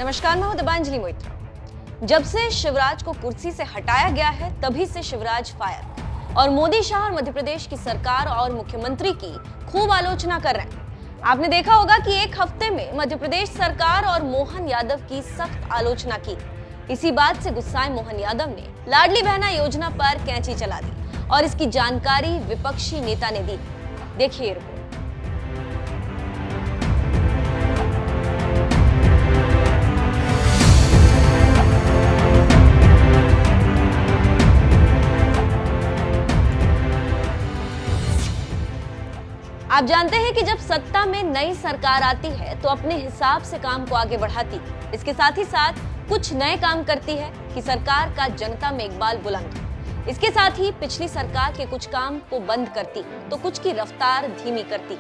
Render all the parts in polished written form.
नमस्कार, मैं हूं दिबांजलि मोइत्रा। जब से शिवराज को कुर्सी से हटाया गया है तभी से शिवराज फायर और मोदी शाह और मध्य प्रदेश की सरकार और मुख्यमंत्री की खूब आलोचना कर रहे हैं। आपने देखा होगा कि एक हफ्ते में मध्य प्रदेश सरकार और मोहन यादव की सख्त आलोचना की। इसी बात से गुस्साए मोहन यादव ने लाडली बहना योजना पर कैंची चला दी और इसकी जानकारी विपक्षी नेता ने दी। देखिए रिपोर्ट। आप जानते हैं कि जब सत्ता में नई सरकार आती है तो अपने हिसाब से काम को आगे बढ़ाती है। इसके साथ ही साथ कुछ नए काम करती है कि सरकार का जनता में इकबाल बुलंद हो। इसके साथ ही पिछली सरकार के कुछ काम को बंद करती तो कुछ की रफ्तार धीमी करती,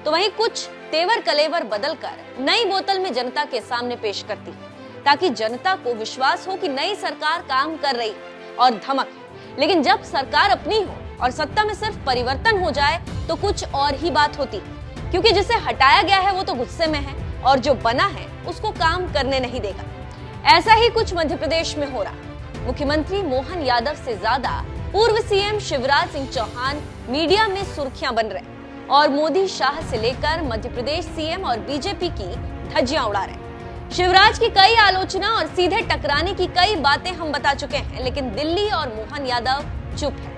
तो वहीं कुछ तेवर कलेवर बदलकर नई बोतल में जनता के सामने पेश करती, ताकि जनता को विश्वास हो कि नई सरकार काम कर रही और धमक है। लेकिन जब सरकार अपनी हो और सत्ता में सिर्फ परिवर्तन हो जाए तो कुछ और ही बात होती, क्योंकि जिसे हटाया गया है वो तो गुस्से में है और जो बना है उसको काम करने नहीं देगा। ऐसा ही कुछ मध्य प्रदेश में हो रहा। मुख्यमंत्री मोहन यादव से ज्यादा पूर्व सीएम शिवराज सिंह चौहान मीडिया में सुर्खियां बन रहे और मोदी शाह से लेकर मध्य प्रदेश सीएम और बीजेपी की धज्जियां उड़ा रहे। शिवराज की कई आलोचना और सीधे टकराने की कई बातें हम बता चुके हैं, लेकिन दिल्ली और मोहन यादव चुप है।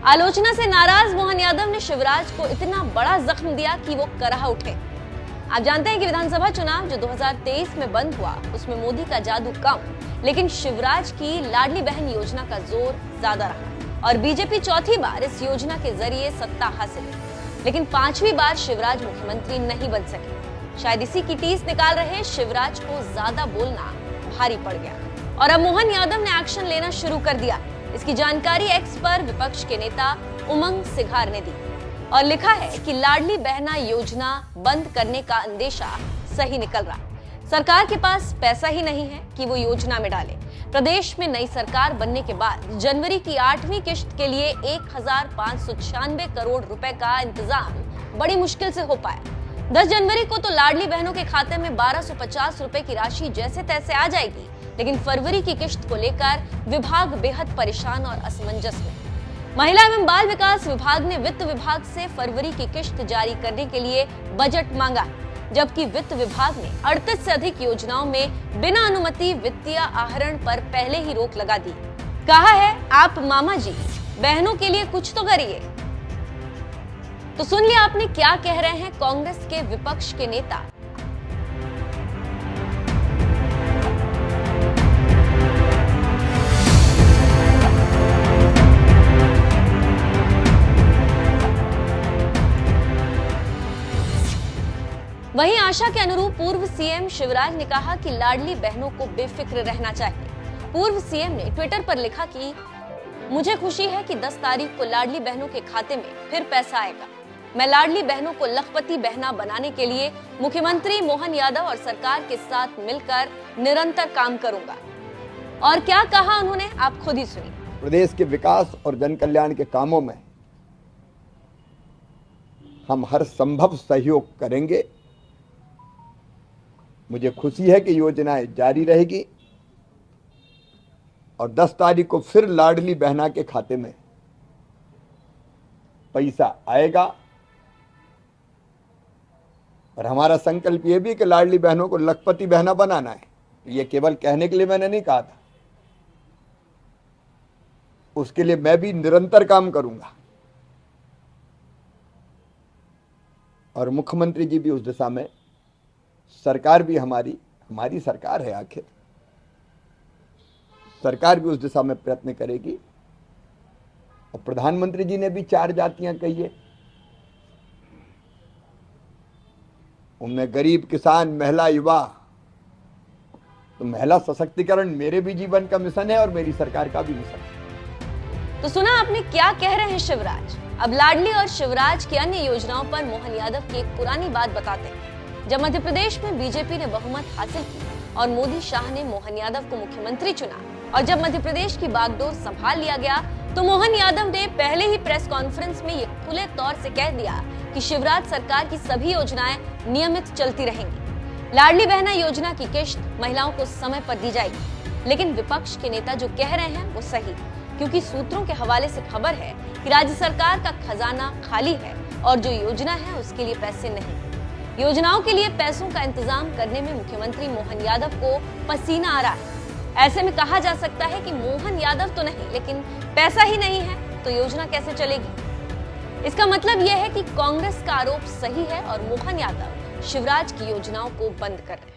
आलोचना से नाराज मोहन यादव ने शिवराज को इतना बड़ा जख्म दिया कि वो कराह उठे। आप जानते हैं कि विधानसभा चुनाव जो 2023 में बंद हुआ उसमें मोदी का जादू कम, लेकिन शिवराज की लाडली बहन योजना का जोर ज्यादा रहा और बीजेपी चौथी बार इस योजना के जरिए सत्ता हासिल की, लेकिन पांचवी बार शिवराज मुख्यमंत्री नहीं बन सके। शायद इसी की टीस निकाल रहे शिवराज को ज्यादा बोलना भारी पड़ गया और अब मोहन यादव ने एक्शन लेना शुरू कर दिया। इसकी जानकारी एक्स पर विपक्ष के नेता उमंग सिघार ने दी और लिखा है कि लाडली बहना योजना बंद करने का अंदेशा सही निकल रहा। सरकार के पास पैसा ही नहीं है कि वो योजना में डाले। प्रदेश में नई सरकार बनने के बाद जनवरी की 8वीं किश्त के लिए 1596 करोड़ रुपए का इंतजाम बड़ी मुश्किल से हो पाया। 10 जनवरी को तो लाडली बहनों के खाते में 1250 रुपए की राशि जैसे तैसे आ जाएगी, लेकिन फरवरी की किश्त को लेकर विभाग बेहद परेशान और असमंजस में। महिला एवं बाल विकास विभाग ने वित्त विभाग से फरवरी की किश्त जारी करने के लिए बजट मांगा, जबकि वित्त विभाग ने 38 से अधिक योजनाओं में बिना अनुमति वित्तीय आहरण पर पहले ही रोक लगा दी। कहा है आप मामा जी बहनों के लिए कुछ तो करिए। तो सुन लिया आपने क्या कह रहे हैं कांग्रेस के विपक्ष के नेता। वहीं आशा के अनुरूप पूर्व सीएम शिवराज ने कहा कि लाडली बहनों को बेफिक्र रहना चाहिए। पूर्व सीएम ने ट्विटर पर लिखा कि मुझे खुशी है कि 10 तारीख को लाडली बहनों के खाते में फिर पैसा आएगा। मैं लाडली बहनों को लखपति बहना बनाने के लिए मुख्यमंत्री मोहन यादव और सरकार के साथ मिलकर निरंतर काम करूंगा। और क्या कहा उन्होंने, आप खुद ही सुनिए। प्रदेश के विकास और जन कल्याण के कामों में हम हर संभव सहयोग करेंगे। मुझे खुशी है कि योजनाएं जारी रहेगी और 10 तारीख को फिर लाडली बहना के खाते में पैसा आएगा। और हमारा संकल्प यह भी कि लाडली बहनों को लखपति बहना बनाना है। ये केवल कहने के लिए मैंने नहीं कहा था, उसके लिए मैं भी निरंतर काम करूंगा और मुख्यमंत्री जी भी उस दिशा में, सरकार भी हमारी सरकार है, आखिर सरकार भी उस दिशा में प्रयत्न करेगी। और प्रधानमंत्री जी ने भी 4 जातियां कही है, उनमें गरीब, किसान, महिला, युवा। तो महिला सशक्तिकरण मेरे भी जीवन का मिशन है और मेरी सरकार का भी मिशन है। तो सुना आपने क्या कह रहे हैं शिवराज। अब लाडली और शिवराज की अन्य योजनाओं पर मोहन यादव की एक पुरानी बात बताते हैं। जब मध्य प्रदेश में बीजेपी ने बहुमत हासिल की और मोदी शाह ने मोहन यादव को मुख्यमंत्री चुना और जब मध्य प्रदेश की बागडोर संभाल लिया गया तो मोहन यादव ने पहले ही प्रेस कॉन्फ्रेंस में ये खुले तौर से कह दिया कि शिवराज सरकार की सभी योजनाएं नियमित चलती रहेंगी। लाडली बहना योजना की किश्त महिलाओं को समय पर दी जाएगी, लेकिन विपक्ष के नेता जो कह रहे हैं वो सही, क्योंकि सूत्रों के हवाले से खबर है कि राज्य सरकार का खजाना खाली है और जो योजना है उसके लिए पैसे नहीं। योजनाओं के लिए पैसों का इंतजाम करने में मुख्यमंत्री मोहन यादव को पसीना आ रहा है। ऐसे में कहा जा सकता है कि मोहन यादव तो नहीं, लेकिन पैसा ही नहीं है तो योजना कैसे चलेगी। इसका मतलब यह है कि कांग्रेस का आरोप सही है और मोहन यादव शिवराज की योजनाओं को बंद कर रहे हैं।